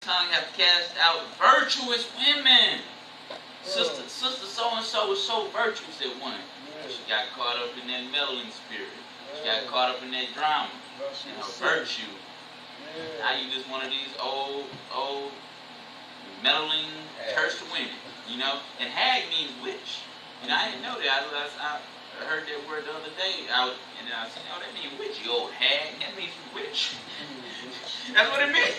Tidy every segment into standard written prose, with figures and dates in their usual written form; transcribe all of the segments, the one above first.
tongue hath cast out virtuous women. Sister so-and-so was so virtuous at one. She got caught up in that meddling spirit. She got caught up in that drama and her virtue. Now you just one of these old meddling, cursed women, you know. And hag means witch. You know, I didn't know that. I heard that word the other day. And then I said, "Oh, that means witch, you old hag. That means witch." That's what it means.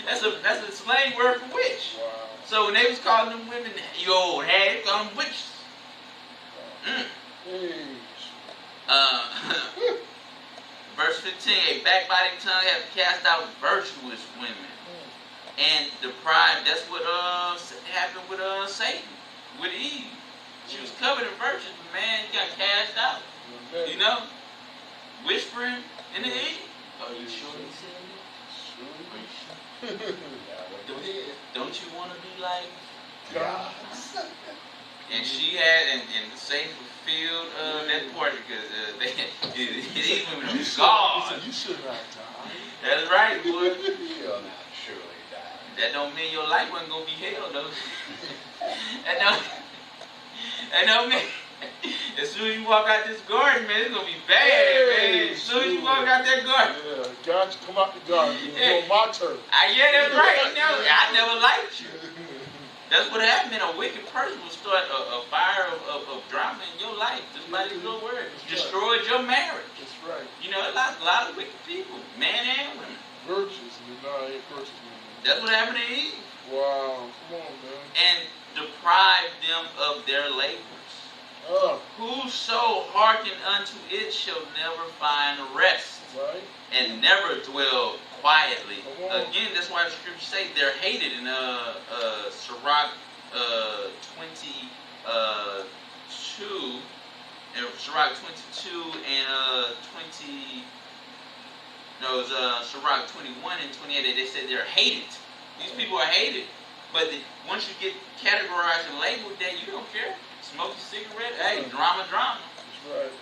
That's a slang word for witch. Wow. So when they was calling them women, you old hag, they call them witches. Verse 15, a backbiting tongue hath cast out virtuous women and deprived. That's what happened with Satan, with Eve. She was covered in virtues, but man, he got cast out. You know, whispering in the ear. Are you sure he said it? Don't you want to be like God? And she had, and Satan fulfilled that part because these women are God. You should not die. That's right, boy. You'll not surely die. That don't mean your life wasn't gonna be hell, though. that don't mean. As soon as you walk out this garden, man, it's gonna be bad, man. As soon as you walk out that garden. Yeah, God, you come out the garden. You're on my turf. Yeah, that's right. I never liked you. That's what happened. A wicked person will start a fire of drama in your life. Just by these little words. Destroyed your marriage. That's right. You know, a lot of wicked people, men and women. Virtues, virtues. That's what happened to Eve. Wow, come on, man. And deprived them of their labors. Whoso hearken unto it shall never find rest, right? And never dwell quietly. Again, that's why the scriptures say they're hated in Sirach 22, Sirach 22 and 20. No, it was Sirach 21 and 28. They said they're hated. These people are hated, but once you get categorized and labeled that, you don't care. Smoke a cigarette, hey, drama. That's right.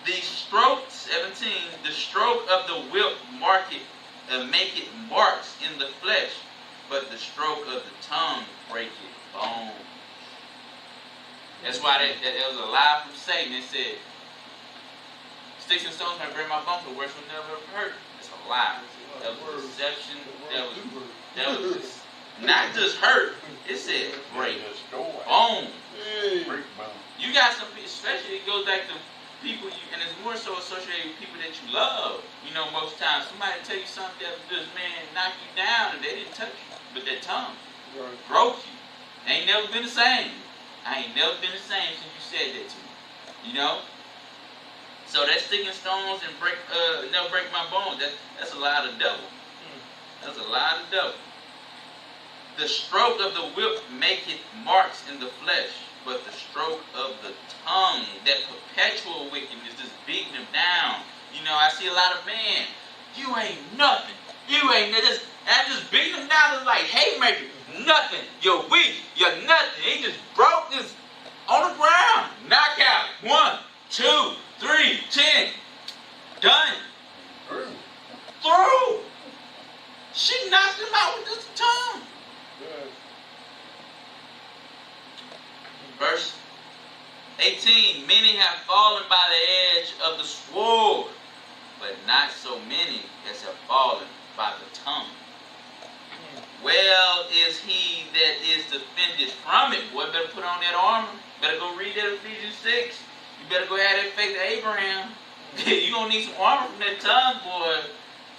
The stroke, 17, the stroke of the whip make it marks in the flesh, but the stroke of the tongue breaketh bones. That's why that was a lie from Satan. It said, sticks and stones might break my bones, but words will never hurt. That's a lie. That was deception. That was not just hurt. It said break bones. Break bones. You got some, especially it goes back to people, and it's more so associated with people that you love. You know, most times somebody tell you something that this man knock you down and they didn't touch you, but their tongue broke you. Ain't never been the same. I ain't never been the same since you said that to me. You know. So that sticking stones and never break my bones. That's a lie of the devil. That's a lie of the devil. The stroke of the whip maketh marks in the flesh, but the stroke of the tongue, that perpetual wickedness, just beating them down. You know, I see a lot of men, you ain't nothing. You ain't nothing. And just beating them down is like haymaker. Nothing. You're weak. You're nothing. He just broke this on the ground. Knockout. 1, 2, 3, 10. Done. Through. She knocked him out with this tongue. Verse 18, many have fallen by the edge of the sword, but not so many as have fallen by the tongue. Well is he that is defended from it. Boy, better put on that armor. Better go read that Ephesians 6. You better go have that faith of Abraham. You're going to need some armor from that tongue, boy.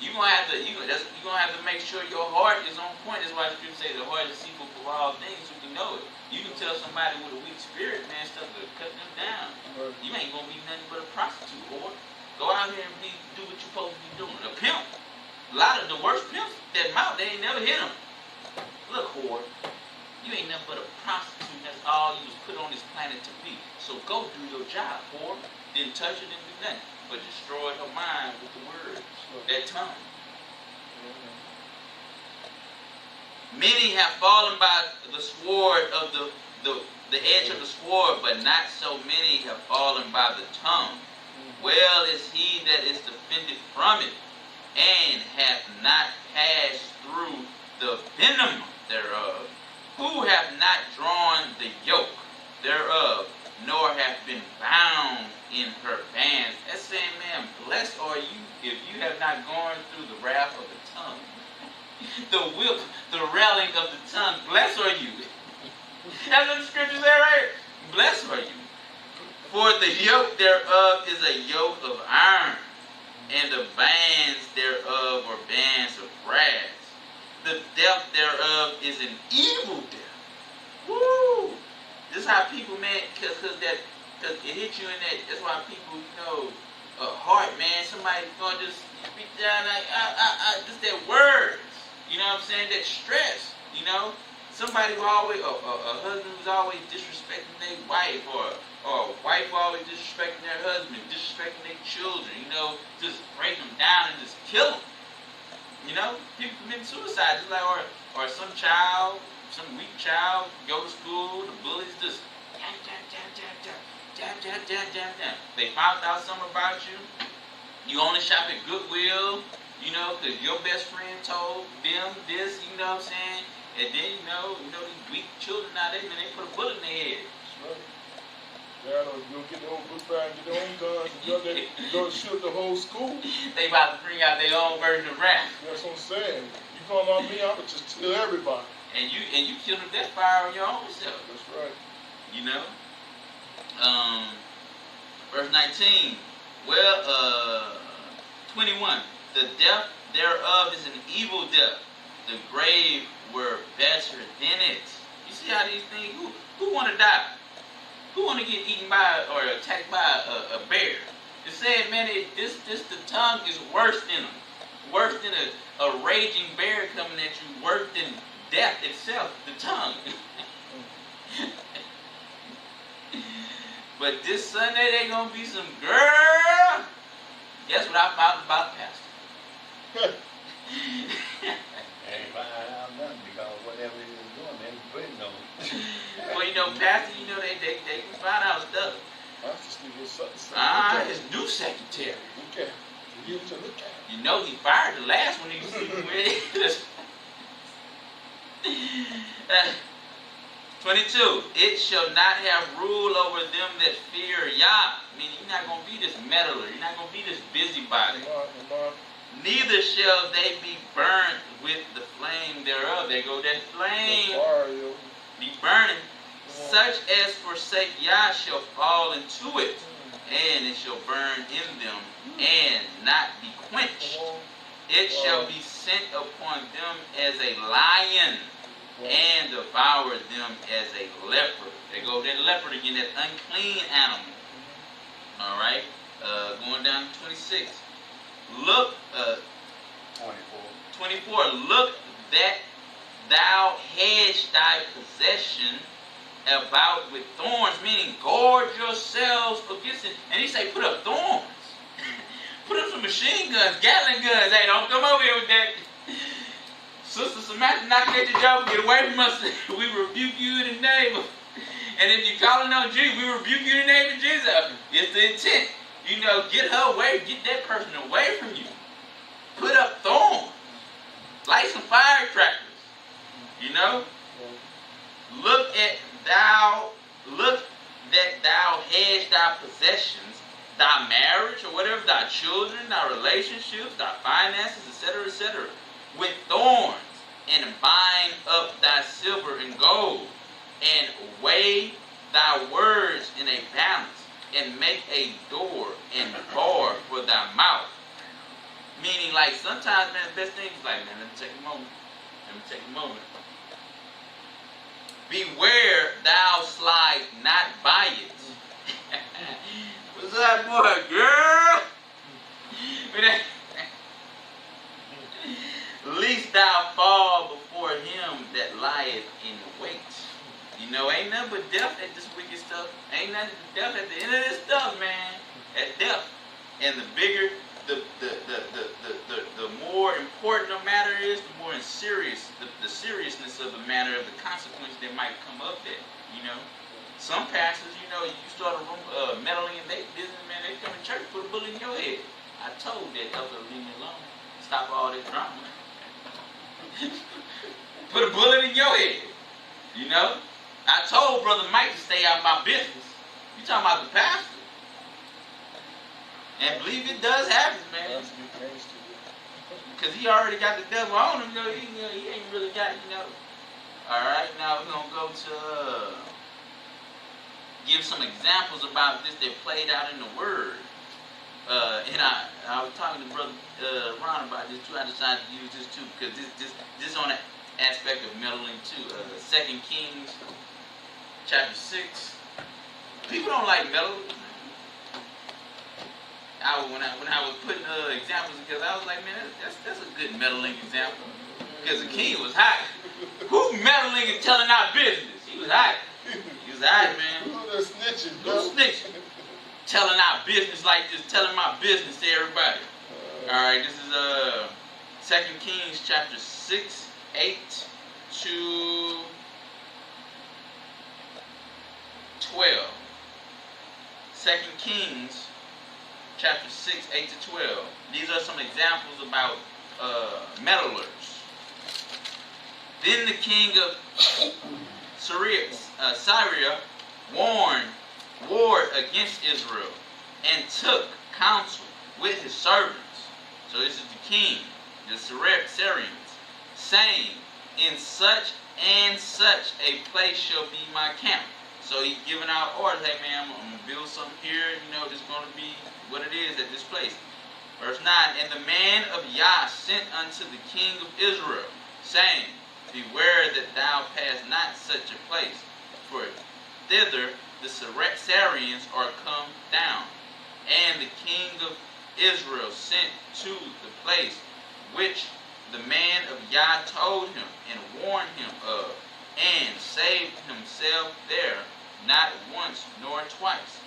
You're going to have to make sure your heart is on point. That's why the scripture says the heart is deceitful for all things. You can know it. You can tell somebody with a weak spirit, man, stuff to cut them down. You ain't going to be nothing but a prostitute, boy. Go out here and do what you're supposed to be doing. A pimp. A lot of the worst pimps that mouth, they ain't never hit them. Look, whore, you ain't nothing but a prostitute. That's all you was put on this planet to be. So go do your job, whore. Didn't touch her, didn't do nothing. But destroyed her mind with the words. That tongue. Many have fallen by the sword of the edge of the sword, but not so many have fallen by the tongue. Well is he that is defended from it, and hath not passed through the venom thereof, who have not drawn the yoke thereof, nor have been bound in her bands. That's saying, man, blessed are you if you have not gone through the wrath of the tongue. The whip, the railing of the tongue. Blessed are you. That's what the scripture say right here. Blessed are you. For the yoke thereof is a yoke of iron, and the bands thereof are bands of brass. The death thereof is an evil death. Woo! This is how people, man, cause it hit you in that. That's why people, heart, man. Somebody gonna just speak down like, just that words. You know what I'm saying? That stress. Somebody who always, a husband who's always disrespecting their wife, or a wife who always disrespecting their husband, disrespecting their children. Just break them down and just kill them. People commit suicide, just like, or some child, some weak child, go to school, the bullies just jab. They found out something about you. You only shop at Goodwill, because your best friend told them this, you know what I'm saying? And then, these weak children nowadays, man, they put a bullet in their head. That's right. You'll get their own book bag, get their own guns, and go shoot the whole school. They about to bring out their own version of rap. That's what I'm saying. You come on me, I'm going to just kill everybody. And you kill them death fire on your own self. That's right. Verse 19. 21. The death thereof is an evil death. The grave were better than it. You see how these things, who want to die? Who want to get eaten by or attacked by a bear? It said, man, the tongue is worse than them. Worse than a raging bear coming at you. Worse than death itself, the tongue. But this Sunday, they going to be some girl. Guess what I found about Pastor? Ain't finding out nothing because whatever he was doing, they was putting on it. Well, Pastor, they can find out stuff. Pastor Steve was something. His new secretary. Okay. You to look at. He fired the last one he was sleeping with. 22. It shall not have rule over them that fear Yah. Meaning you're not going to be this meddler. You're not going to be this busybody. Neither shall they be burnt with the flame thereof. There go that flame. Be burning. Such as forsake Yah shall fall into it, and it shall burn in them, and not be quenched. It shall be sent upon them as a lion, and devour them as a leopard. There go that leopard again, that unclean animal. Alright, going down to 26. Look, 24. Look that thou hedge thy possession about with thorns, meaning guard yourselves against it. And he say, put up thorns. Put up some machine guns, Gatling guns. Hey, don't come over here with that. Sister Samantha knocking at your door, get away from us. We rebuke you in the name of. And if you're calling on Jesus, we rebuke you in the name of Jesus. It's the intent. Get her away, get that person away from you. Put up thorns. Light some firecrackers. Look that thou hedge thy possessions, thy marriage or whatever, thy children, thy relationships, thy finances, etc., with thorns, and bind up thy silver and gold, and weigh thy words in a balance, and make a door and bar for thy mouth. Meaning, like, sometimes, man, the best thing is like, man, let me take a moment. Beware thou slide not by it. What's up, boy, girl? Lest thou fall before him that lieth in wait. Ain't nothing but death at this wicked stuff. Ain't nothing but death at the end of this stuff, man. At death. And the bigger, the more important a matter is, the more the seriousness of the matter, of the consequences that might come up there. Some pastors, you start meddling in their business, man, they come to church, put a bullet in your head. I told that elder, leave me alone. Stop all this drama. Put a bullet in your head. You know? I told Brother Mike to stay out of my business. You talking about the pastor? And believe it does happen, man. Because he already got the devil on him. You know, he ain't really got, you know. Alright, now we're going to go to give some examples about this that played out in the Word. And I was talking to Brother Ron about this too. I decided to use this too because this on the aspect of meddling too. 2 Kings chapter 6. People don't like meddling. When I was putting examples together, I was like, man, that's a good meddling example. Because the king was hot. Who meddling and telling our business? He was hot. He was hot, man. Who's snitching, Who's snitching? Telling our business like this, telling my business to everybody. Alright, this is 2 Kings chapter 6, 8 to 12. 2 Kings chapter 6, 8 to 12. These are some examples about meddlers. Then the king of Syria warred against Israel and took counsel with his servants. So this is the king, the Syrians, saying, in such and such a place shall be my camp. So he's giving out orders, hey man, I'm going to build something here, you know, it's going to be what it is at this place. Verse 9, and the man of Yah sent unto the king of Israel, saying, beware that thou pass not such a place, for thither the Syrians are come down. And the king of Israel sent to the place which the man of Yah told him and warned him of, and saved himself there, not once nor twice.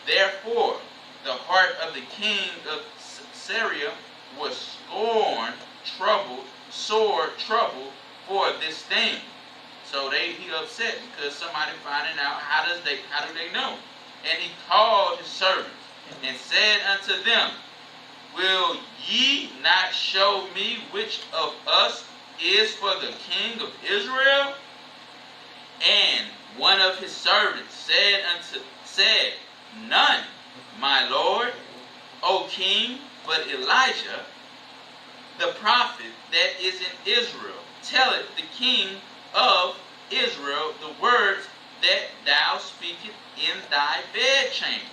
Therefore the heart of the king of Syria was sore troubled for this thing. So he upset because somebody finding out how do they know? And he called his servants and said unto them, will ye not show me which of us is for the king of Israel? And one of his servants said, none, my lord, O king, but Elijah, the prophet that is in Israel, telleth the king of Israel the words that thou speakest in thy bedchamber.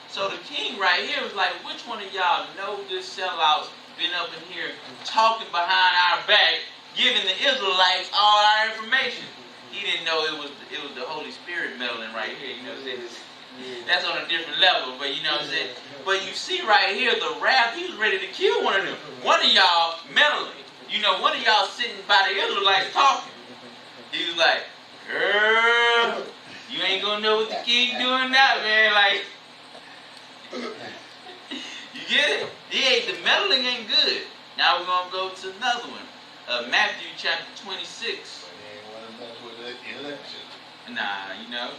So the king right here was like, which one of y'all know this sellout's been up in here talking behind our back, giving the Israelites all our information? He didn't know it was the Holy Spirit meddling right here. You know what I'm saying? That's on a different level, but you know what I'm saying? But you see right here, the wrath, he was ready to kill one of them. One of y'all meddling. You know, one of y'all sitting by the Israelites talking. He was like, girl, you ain't gonna know what the king doing now, man. Like, you get it? The meddling ain't good. Now we're gonna go to another one. Matthew chapter 26. Nah, you know.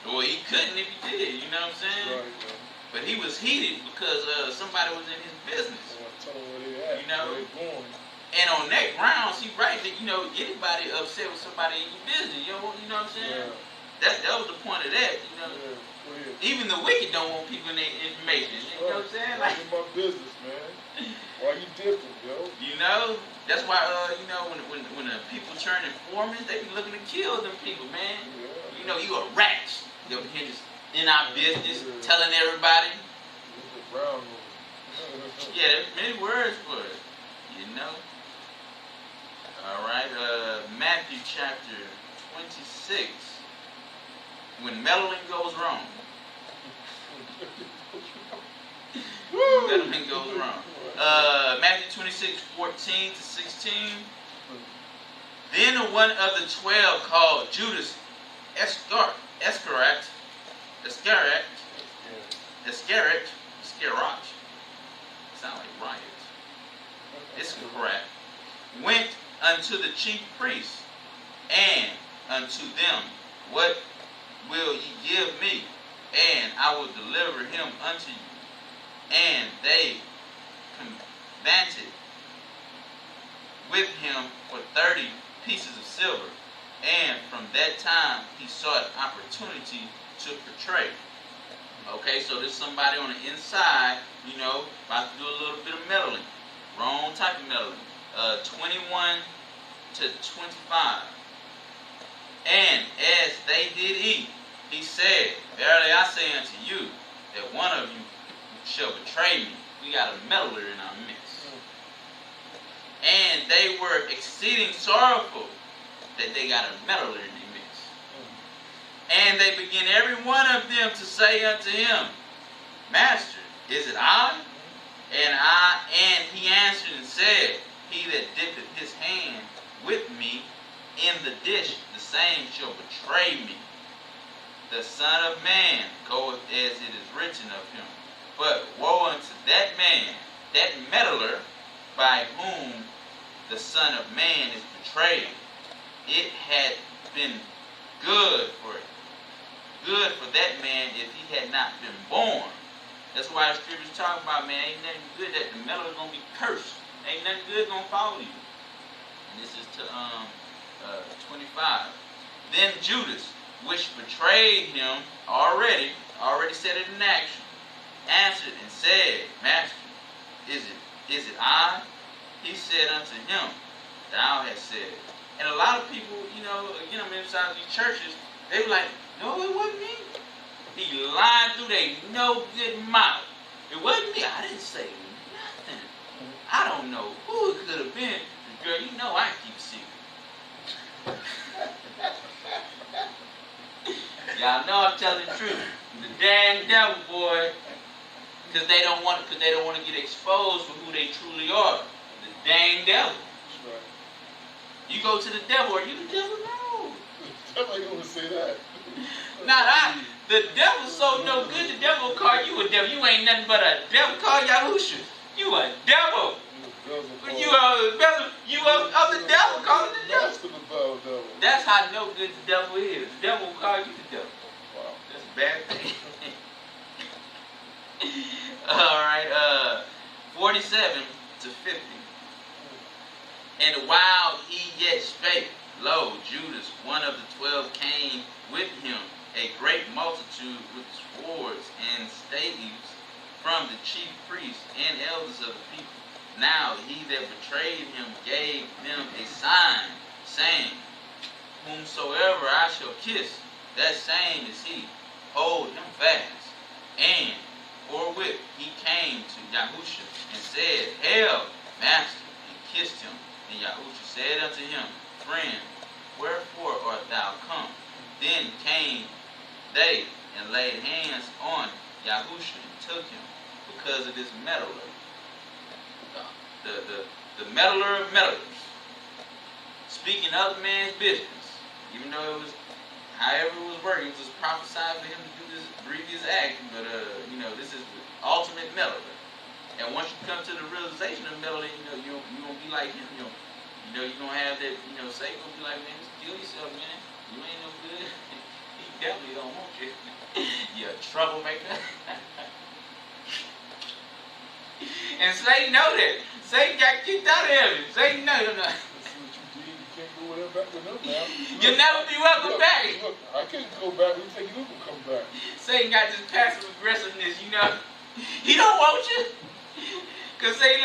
Well, he couldn't if he did, you know what I'm saying? Right. But he was heated because somebody was in his business. You know? And on that grounds, he right that, you know, anybody upset with somebody in your business, you know what I'm saying? Yeah. That was the point of that, you know. Yeah. Even the wicked don't want people in their information, you know what I'm saying? Like, in my business, man. Why you different, yo? You know? That's why, you know, when the people turn informants, they be looking to kill them people, man. Yeah. You know, you a rat. You're here just in our business, telling everybody. Yeah, there's many words for it, you know. All right, Matthew chapter 26. When meddling goes wrong. Meddling goes wrong. Matthew 26, 14 to 16. Then one of the 12 called Judas Iscariot, sound like riot. Iscariot, went unto the chief priests and unto them, what will ye give me? And I will deliver him unto you. And they with him for 30 pieces of silver. And from that time, he sought opportunity to portray. Okay, so there's somebody on the inside, about to do a little bit of meddling. Wrong type of meddling. 21 to 25. And as they did eat, he said, verily I say unto you, that one of you shall betray me. We got a meddler in our midst. And they were exceeding sorrowful that they got a meddler in their midst. And they began every one of them to say unto him, Master, is it I? And he answered and said, He that dippeth his hand with me in the dish, the same shall betray me. The Son of Man goeth as it is written of him. But woe unto that man, that meddler, by whom the Son of Man is betrayed. It had been good for that man if he had not been born. That's why the scriptures talk about, man, ain't nothing good that the meddler is going to be cursed. Ain't nothing good going to follow you. And this is to 25. Then Judas, which betrayed him already set it in action, answered and said, Master, is it I? He said unto him, Thou hast said. And a lot of people, again, I'm inside these churches, they were like, no, it wasn't me. He lied through their no good mouth. It wasn't me. I didn't say nothing. I don't know who it could have been. Girl, I keep a secret. Y'all know I'm telling the truth. The dang devil, boy. Because they don't want to get exposed for who they truly are. The dang devil. That's right. You go to the devil, are you the devil? No. Somebody gonna say that. The devil's so no good, the devil will call you a devil. You ain't nothing but a devil. Call Yahusha. You a devil. You of the devil, call it the devil. That's how no good the devil is. The devil will call you the devil. Wow. That's a bad thing. Alright, 47 to 50. And while he yet spake, lo, Judas, one of the 12, came with him, a great multitude with swords and staves from the chief priests and elders of the people. Now he that betrayed him gave them a sign, saying, Whomsoever I shall kiss, that same is he. Hold him fast. And forthwith he came to Yahusha and said, Hail, Master, and kissed him. And Yahusha said unto him, Friend, wherefore art thou come? Then came they and laid hands on Yahusha and took him because of this meddler. The meddler of meddlers. Speaking other man's business. Even though it was, however it was working, it was prophesied for him to do this grievous act. But, this is the ultimate meddler. And once you come to the realization of meddling, you're going to be like him. You're going to have that, Satan will be like, man, just kill yourself, man. You ain't no good. He definitely don't want you. You're a troublemaker. And Satan know that. Satan got kicked out of heaven. Satan know you're not. That's what you did. You can't go back with them now. You'll never be welcome back. Look, I can't go back. We take you to come back. Satan got this passive aggressiveness, He don't want you. Because Satan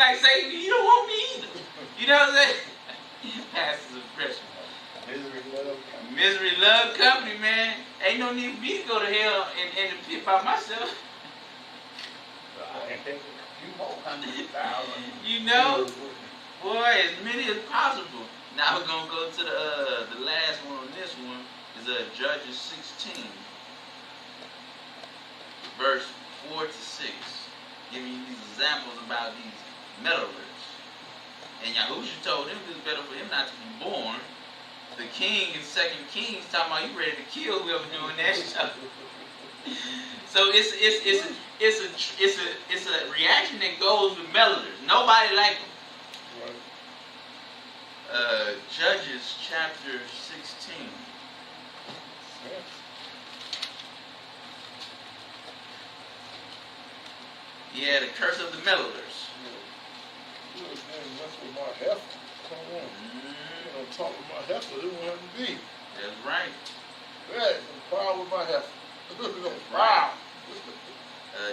he don't want me either. You know what I'm saying? Passive aggression. Misery love company, man. Ain't no need for me to go to hell and the pit by myself. Boy, as many as possible. Now we're gonna go to the last one on this one is Judges 16, verse 4 to 6, giving you these examples about these meddlers. And Yahusha told him it was better for him not to be born. The king in 2 Kings talking about you ready to kill whoever doing that stuff. So it's a reaction that goes with meddlers. Nobody like them. Right. Judges chapter 16. Yeah, the curse of the meddlers. Yeah. That's with my heifer. Come on. You don't talk with my heifer, it won't have to be. That's right. Hey, I'm proud with my heifer. Wow.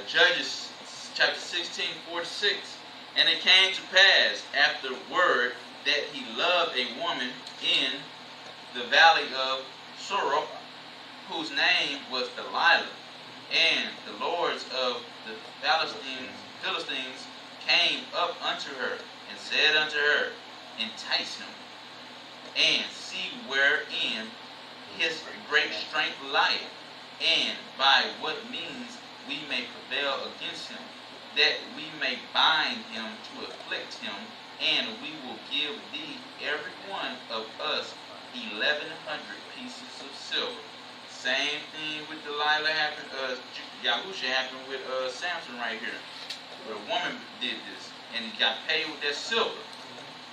Judges chapter 16:46. And it came to pass afterward that he loved a woman in the valley of Sorok, whose name was Delilah. And the lords of the Philistines came up unto her, and said unto her, entice him, and see wherein his great strength lieth, and by what means we may prevail against him, that we may bind him to afflict him, and we will give thee every one of us 1,100 pieces of silver. Same thing with Delilah happened, Yahusha happened with Samson right here. Where a woman did this, and he got paid with that silver.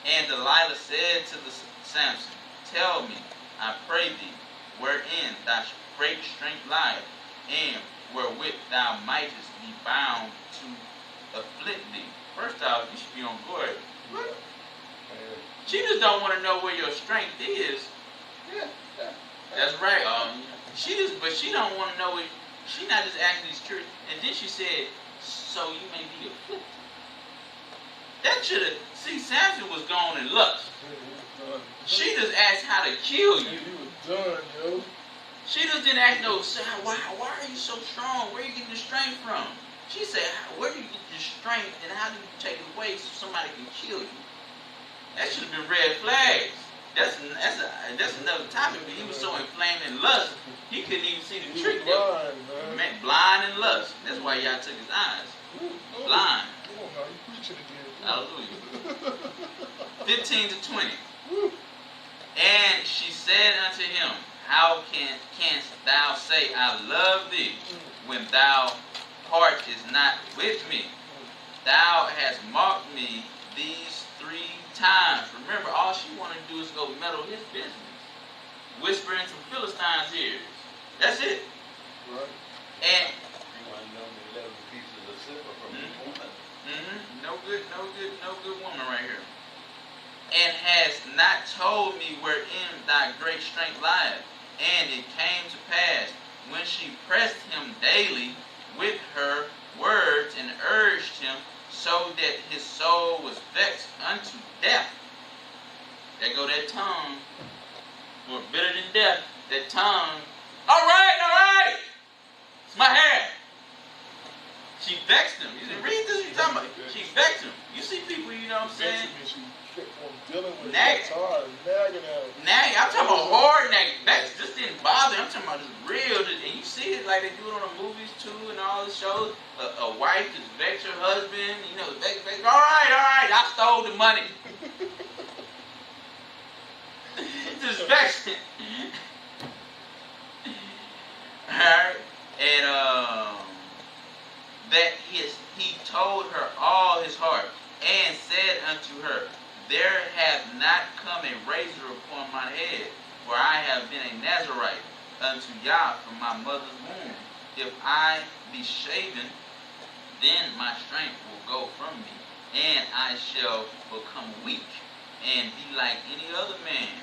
And Delilah said to the Samson, tell me, I pray thee, wherein thy great strength lieth, and wherewith thou mightest be bound to afflict thee. First off, you should be on board. What? She just don't want to know where your strength is. Yeah. That's right. But she don't want to know it. She not just asking these curious. And then she said, so you may be afflicted. That should have. See, Samson was gone in lust. She just asked how to kill you. He was done, yo. She just didn't ask no, why are you so strong? Where are you getting the strength from? She said, where do you get your strength, and how do you take it away so somebody can kill you? That should have been red flags. That's another topic, but he was so inflamed in lust, he couldn't even see the trick. Blind in lust. That's why y'all took his eyes. Blind. Come on now, you preaching again. Hallelujah. 15 to 20. And she said unto him, how canst thou say, I love thee, when thou heart is not with me? Thou hast mocked me these 3 times. Remember, all she wanted to do is go meddle his business. Whisper in some Philistines' ears. That's it. Right. And You want to know me 11 pieces of silver from this woman. no good woman right here. And has not told me wherein thy great strength lieth. And it came to pass, when she pressed him daily with her words, and urged him, so that his soul was vexed unto death. There go that tongue, more bitter than death. That tongue. All right. It's my hair. She vexed him. You said, read this. What you talking about? She vexed him. You see people, you know what I'm saying? She kept on dealing with Nagging. nagging at him. Nagging. I'm talking about hard nagging. Vex just didn't bother. I'm talking about just real. And you see it like they do it on the movies too and all the shows. A wife just vex her husband. You know, vex. All right. I stole the money. Just vexed him. Alright. And that he told her all his heart, and said unto her, there hath not come a razor upon my head, for I have been a Nazarite unto Yah from my mother's womb. If I be shaven, then my strength will go from me, and I shall become weak, and be like any other man.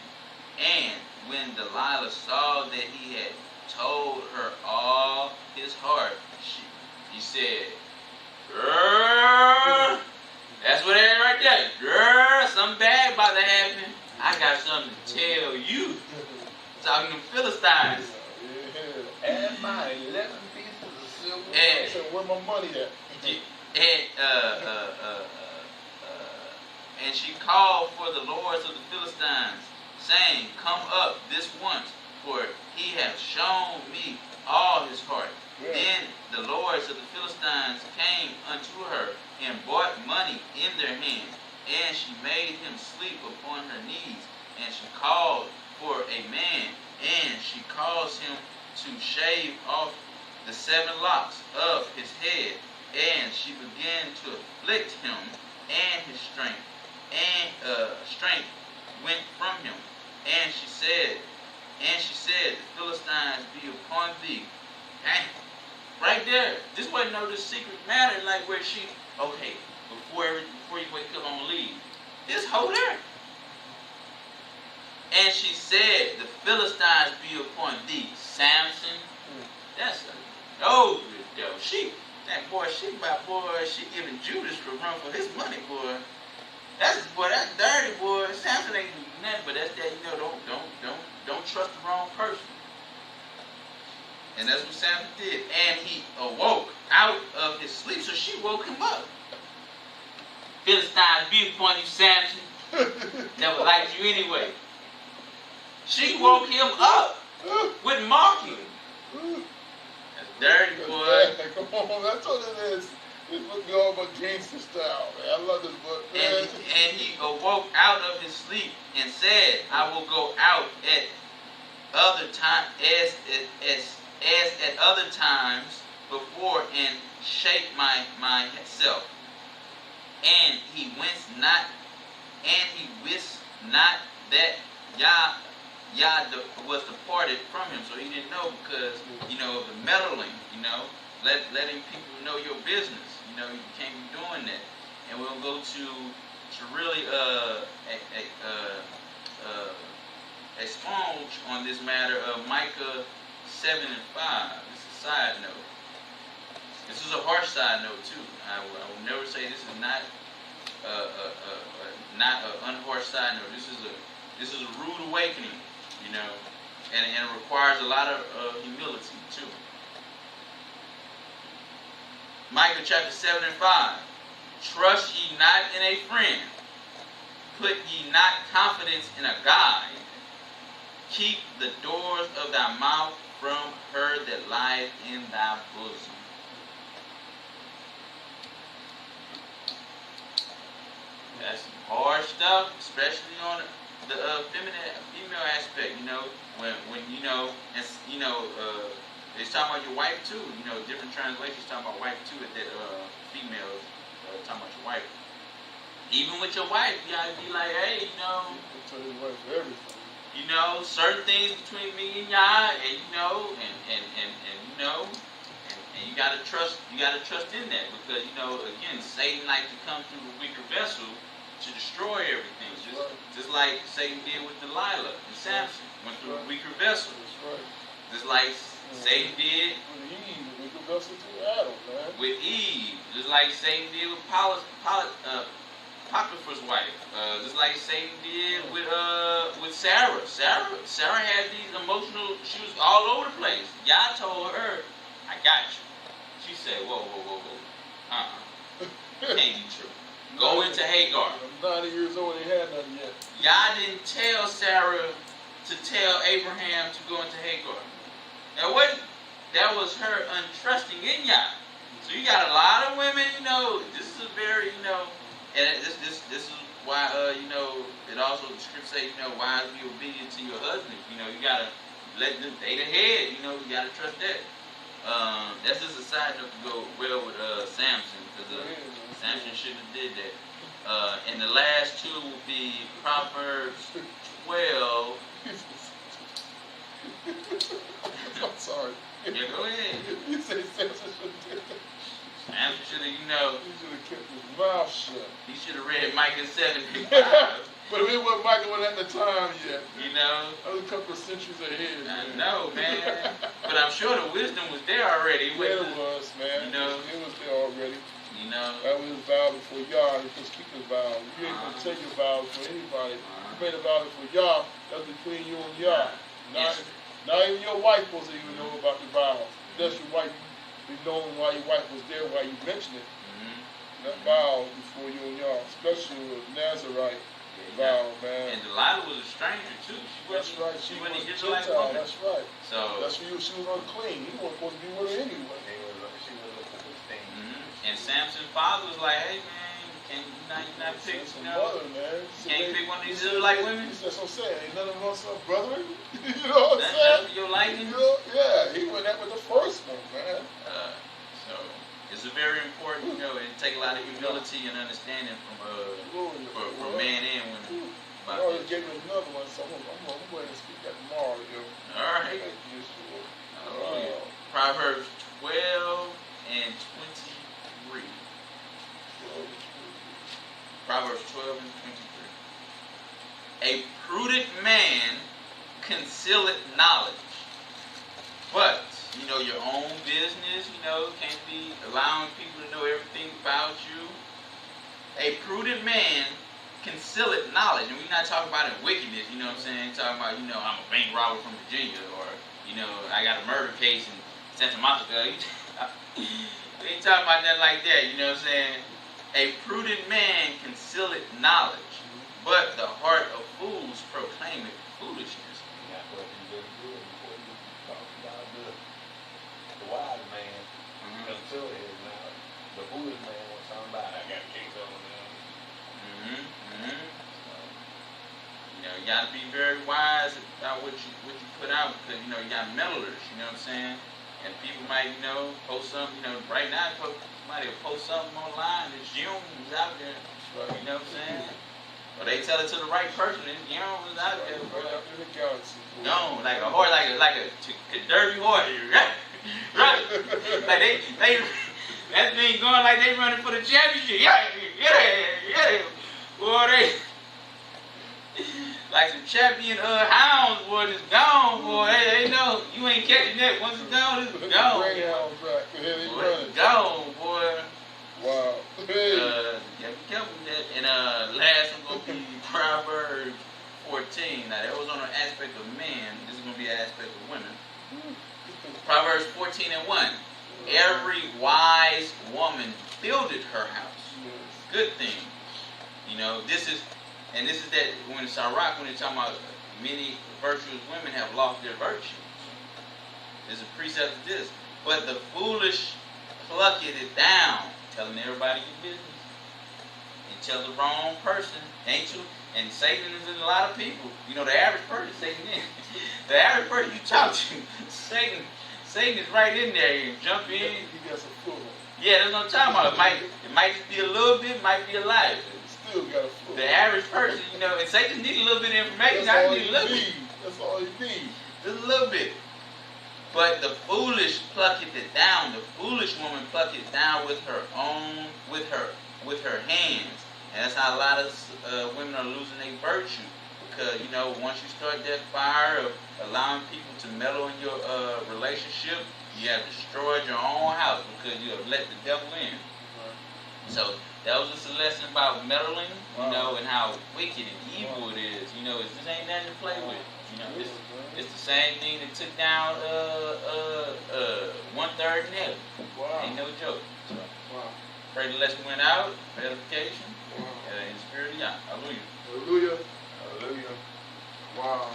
And when Delilah saw that he had told her all his heart, he said, girl, that's what it is right there. Girl, something bad about to happen. I got something to tell you. Talking to Philistines. And my 11 pieces of silver. I said, where my money at? And she called for the lords of the Philistines, saying, come up this once, for he hath shown me all his heart. Yeah. Then the lords of the Philistines came unto her, and brought money in their hand. And she made him sleep upon her knees. And she called for a man, and she caused him to shave off the 7 locks of his head. And she began to afflict him, and his strength went from him. And she said, the Philistines be upon thee. Dang. Right there. This wasn't no this secret matter, like where she, okay, before you wake up, I'm gonna leave. This whole there. And she said, the Philistines be upon thee, Samson. That's a no good devil. That boy, she giving Judas a run for his money, boy. That's dirty, boy. Samson ain't do nothing, but that's that, don't trust the wrong person. And that's what Samson did. And he awoke out of his sleep, so she woke him up. Philistines be upon you, Samson. Never liked you anyway. She woke him up with mocking. That's dirty, boy. Come on, that's what it is. It's what we all about gangster style, man. I love this book, man. And he awoke out of his sleep and said, I will go out at other time as at other times before and shake myself. And he wist not that Yah was departed from him. So he didn't know because, of the meddling, letting people know your business. You can't be doing that. And we'll go to really expunge on this matter of Micah 7 and 5. This is a side note. This is a harsh side note too. I will never say this is not an unharsh side note. This is a rude awakening, and it requires a lot of humility too. Micah chapter 7 and 5. Trust ye not in a friend, put ye not confidence in a guide. Keep the doors of thy mouth from her that lieth in thy bosom. That's some hard stuff, especially on the female aspect. It's talking about your wife too. Different translations talking about wife too. That females talking about your wife. Even with your wife, you gotta be like, hey, I'll tell your wife everything. Certain things between me and y'all, and you gotta trust. You gotta trust in that because again, Satan likes to come through a weaker vessel to destroy everything. Just like Satan did with Delilah and Samson, went through a weaker vessel. That's right. Just like Satan did with Eve, a weaker vessel to Adam, man. With Eve, just like Satan did with Potiphar's wife. Just like Satan did with Sarah. Sarah had these emotional. She was all over the place. Yah told her, "I got you." She said, "Whoa. Can't be true. Go into Hagar." I'm 90 years old. They had nothing yet. Yah didn't tell Sarah to tell Abraham to go into Hagar. That was her untrusting in Yah. So you got a lot of women. This is a very and this is why it also the script say wives be obedient to your husband. You gotta let them date ahead. You gotta trust that. That's just a side note to go well with Samson because Samson shouldn't have did that. And the last two will be Proverbs 12. I'm sorry. Yeah, go ahead. You say Samson should have did that. Samson should have, He should have kept his mouth shut. He should have read Micah 7. But it wasn't Micah was at the time yet. That was a couple of centuries ahead. I know, man. But I'm sure the wisdom was there already. Yeah, it was, man. It was there already. That was his vow before Yah. He was keeping his vow. You ain't going to take your vow for anybody. You made a vow before Yah. That's between you and Yah. Not even your wife supposed to even know about the vow. That's your wife. You know why your wife was there, why you mentioned it. That vow before you and Yah, especially with Nazarite vow, man. And Delilah was a stranger too. That's right. She was a Gentile. That's right. So that's for you. She was unclean. You weren't supposed to be with her anyway. She was a Philistine. And Samson's father was like, "Hey man, can you not pick? Brother, man. Can't you pick one of these Israelite women?" He said, "So sad. Ain't none of us are brethren." You know what I'm saying? That's your liking. Yeah, he went out with the first one, man. So it's a very important, it takes a lot of humility and understanding from man and women. I already gave you another one, so I'm going to speak that tomorrow, All right. Proverbs 12 and 23. Proverbs 12 and 23. A prudent man concealeth knowledge. But, your own business, can't be allowing people to know everything about you. A prudent man concealeth knowledge. And we're not talking about it wickedness, you know what I'm saying? Talking about, I'm a bank robber from Virginia, or, I got a murder case in Santa Monica. We ain't talking about nothing like that, you know what I'm saying? A prudent man concealeth knowledge, but the heart of fools proclaimeth foolishness. That's what you just did before you talked about the wise man conceal his knowledge. The foolish man wants somebody, I got a case on them. You gotta be very wise about what you put out, because you got meddlers, you know what I'm saying? And people might, post something, right now somebody will post something online, it's June is out there, you know what I'm saying? Or they tell it to the right person, and June is out there. Gone, like a horse, like a dirty horse. Right. Like they that thing going like they running for the championship. Yeah. Boy, they like some champion hounds, boy, it's gone, boy. They know you ain't catching that. Once it's gone, it's gone. Boy, it's gone, boy. Wow. Yeah, be careful with that. And last one gonna be Proverbs 14. Now that was on an aspect of men. This is gonna be an aspect of women. Proverbs 14:1. Every wise woman builded her house. Good thing. This is that when it's Iraq, when they're talking about many virtuous women have lost their virtues. There's a precept of this. But the foolish plucketh it down, telling everybody your business. And tell the wrong person. Ain't you? And Satan is in a lot of people. The average person, Satan is. The average person you talk to, Satan is right in there. You jump in. He got some fool. Yeah, that's what I'm talking about. It might just be a little bit, might be a lot. Still got a fool. The average person, and Satan needs a little bit of information. That's I need a little bit. That's all he needs. Just a little bit. But the foolish plucketh it down. The foolish woman plucketh it down with her hands. And that's how a lot of women are losing their virtue. Because, once you start that fire of allowing people to meddle in your relationship, you have destroyed your own house because you have let the devil in. So that was just a lesson about meddling, and how wicked and evil it is. This ain't nothing to play with. It's the same thing that took down 1/3 Nelly. Ain't no joke. So, pray the lesson went out, edification, in the spirit of Yah. Hallelujah. Hallelujah. Wow.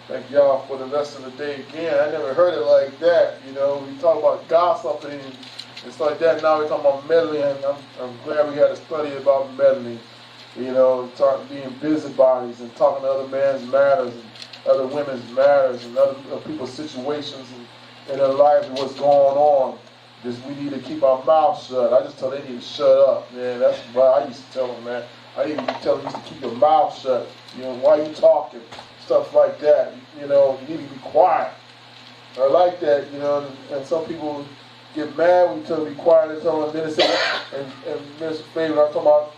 Thank y'all for the lesson today again. I never heard it like that. We talk about gossiping and stuff like that. Now we're talking about meddling. I'm glad we had a study about meddling. Being busybodies and talking to other men's matters and other women's matters and other people's situations in their lives and what's going on. We need to keep our mouths shut. I just tell them they need to shut up, man. That's what I used to tell them, man. I used to tell them to keep your mouth shut. Why are you talking? Stuff like that. You need to be quiet. I like that, and some people get mad when you tell them to be quiet and tell them, then they say, and Minister Favorite, I'm talking about,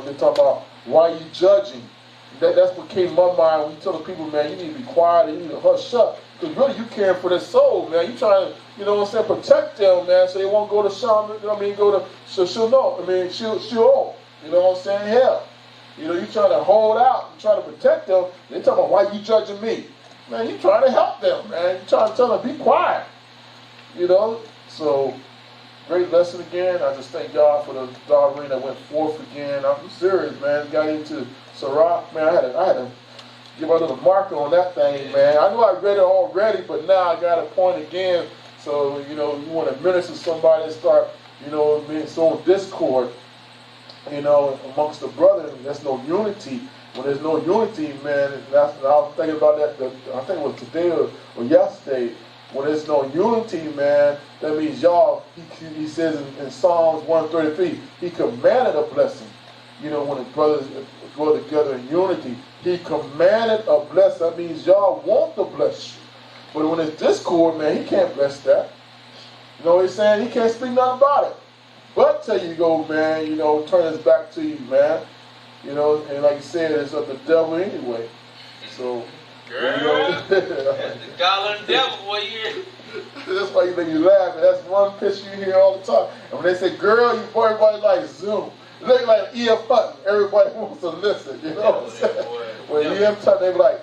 they're talking about, why are you judging? That's what came to my mind when you tell the people, man, you need to be quiet and you need to hush up. Because really you care for their soul, man. You trying to, protect them, man, so they won't go to shaman, so she'll know. She'll hell. You trying to hold out, you trying to protect them. They talking about, why you judging me? Man, you trying to help them, man. You trying to tell them, be quiet. So, great lesson again. I just thank God for the doctrine that went forth again. I'm serious, man. Got into Sirach, man. I had to give a little marker on that thing, man. I knew I read it already, but now I got a point again. So, you want to minister to somebody and start, being so discord, amongst the brothers. There's no unity. When there's no unity, man, I was thinking about that, I think it was today or yesterday. When there's no unity, man, that means y'all, he says in Psalms 133, he commanded a blessing. When the brothers go together in unity, he commanded a blessing. That means y'all want to bless you. But when it's discord, man, he can't bless that. You know what he's saying? He can't speak nothing about it. But till you go, man, turn his back to you, man. You know, and like you said, it's of the devil anyway. So, girl, you know, that's the God of the devil, boy. That's why you make you laugh. And that's one picture you hear all the time. And when they say girl, you boy, everybody like Zoom. It look like E.F. Hutton. Everybody wants to listen. You know what I'm saying? When E.F. Hutton, they be like,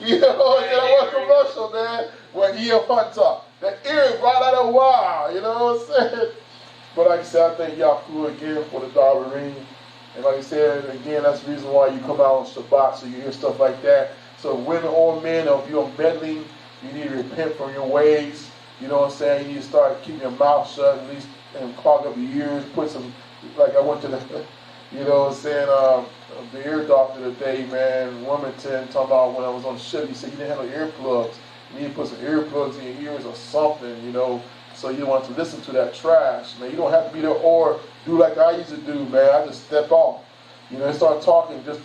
you know, that one commercial, man, when E.F. Hutton talk. That ear right out of wow. You know what I'm saying? But like I said, I thank Yahuwah again for the Darbarine. And like I said, again, that's the reason why you come out on Shabbat, so you hear stuff like that. So women or men, if you're meddling, you need to repent from your ways. You know what I'm saying? You need to start keeping your mouth shut, at least, and clog up your ears. Put some, like I went to the, you know what I'm saying, the ear doctor today, man, Wilmington, talking about when I was on the ship, he said you didn't have no earplugs. You need to put some earplugs in your ears or something, you know, so you don't want to listen to that trash, man. You don't have to be there or do like I used to do, man. I just step off. You know, they start talking, just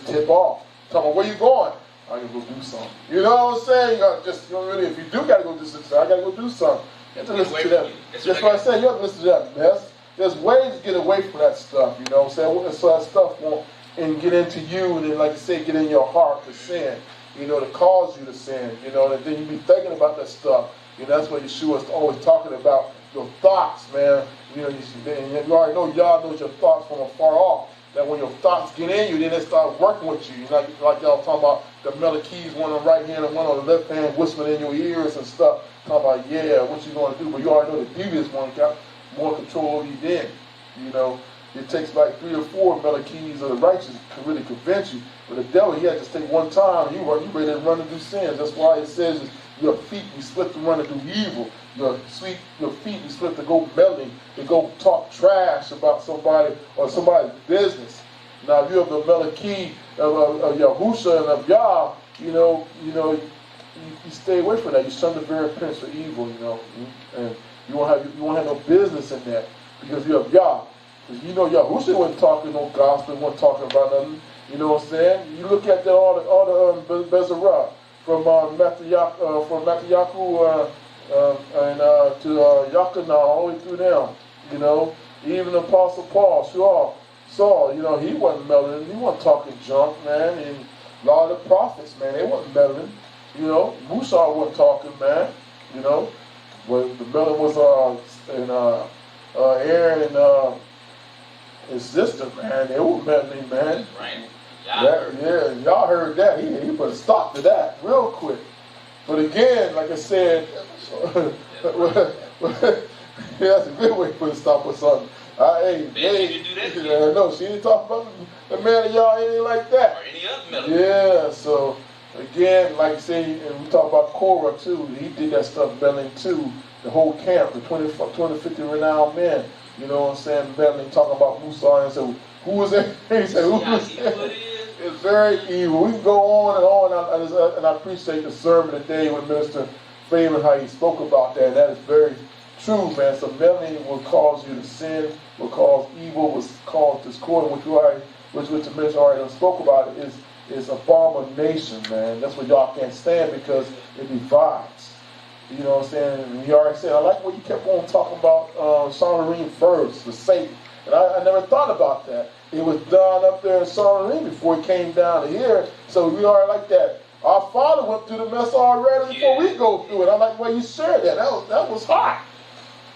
tip off. Tell them, where you going? I gotta go do something. You know what I'm saying? You gotta just, you know, really, if you do gotta go do something, I gotta go do something. You have to listen to that. That's what I said. You have to listen to that mess. There's ways to get away from that stuff, you know what I'm saying? So that stuff won't and get into you, and then, like you say, get in your heart to sin, you know, to cause you to sin, you know, and then you be thinking about that stuff. You know, that's what Yeshua's always talking about, your thoughts, man. You know, you already know, y'all knows your thoughts from afar off. That when your thoughts get in you, then they start working with you. Like y'all talking about the mellow keys, one on the right hand and one on the left hand, whispering in your ears and stuff. Talking about, yeah, what you going to do? But you already know the devious one got more control over you then. You know, it takes like 3 or 4 mellow keys of the righteous to really convince you. But the devil, he had to take one time, and you ready to run and do sins. That's why it says your feet be split to run and do evil. Your feet be split to go meddling, to go talk trash about somebody or somebody's business. Now, if you have the melody of Yahusha and of Yah, you stay away from that. You shun the very prince of evil, you know, and you won't have no business in that because you have Yah. Because you know Yahusha wasn't talking no gospel, wasn't talking about nothing. You know what I'm saying? You look at all the Bezerah from Mattheyahu and to Yakana all the way through them. You know, even Apostle Paul, Saul, you know, he wasn't meddling. He wasn't talking junk, man. And a lot of the prophets, man, they wasn't meddling. You know, Musa wasn't talking, man. You know, when the meddling was Aaron and his sister, man, they were meddling, man. Right. Y'all heard that. He put a stop to that real quick. But again, like I said, that's a good way to put a stop or something. No, she didn't talk about the man of y'all anything like that. Or any other meddling. Yeah, so again, like you say, and we talk about Korah too. He did that stuff meddling too. The whole camp, the 50 renowned men. You know what I'm saying? Meddling, talking about Musa and said, who was it? He said, who was it? It's very evil. We can go on, and I appreciate the sermon today with Minister Favorite, how he spoke about that. And that is very true, man. So meddling will cause you to sin, will cause evil, will cause discord, which the minister already spoke about, is abomination, man. That's what y'all can't stand because it divides. You know what I'm saying? And he already said, I like what you kept on talking about Sonorine first, the Satan. And I never thought about that. It was done up there in Sonorine before he came down to here. So we are like that. Our Father went through the mess already before we go through it. I like the way you shared that. That was hot.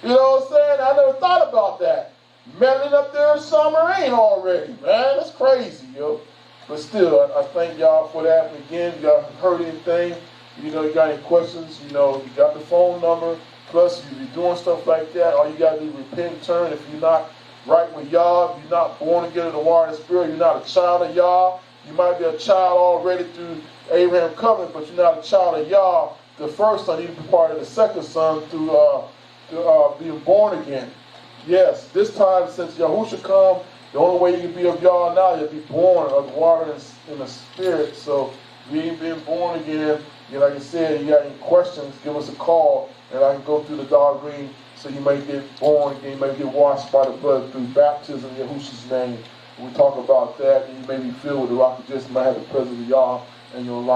You know what I'm saying? I never thought about that. Meddling up there in Sonorine already, man. That's crazy, yo. But still, I thank y'all for that. And again, if y'all heard anything, you know, you got any questions, you know, you got the phone number. Plus, if you're doing stuff like that, all you got to do is repent and turn. If you're not right with Yah, if you're not born again in the water and the Spirit, you're not a child of Yah. You might be a child already through Abraham covenant, but you're not a child of Yah. The first son, you be part of the second son through being born again. Yes, this time since Yahusha come, the only way you can be of Yah now, you'll be born of water and the Spirit. So, being born again, you know, like I said, you got any questions, give us a call, and I can go through the dark green so you may get born again, you may get washed by the blood through baptism in Yahusha's name. We talk about that, and you may be filled with the rock of just might have the presence of Yah in your life.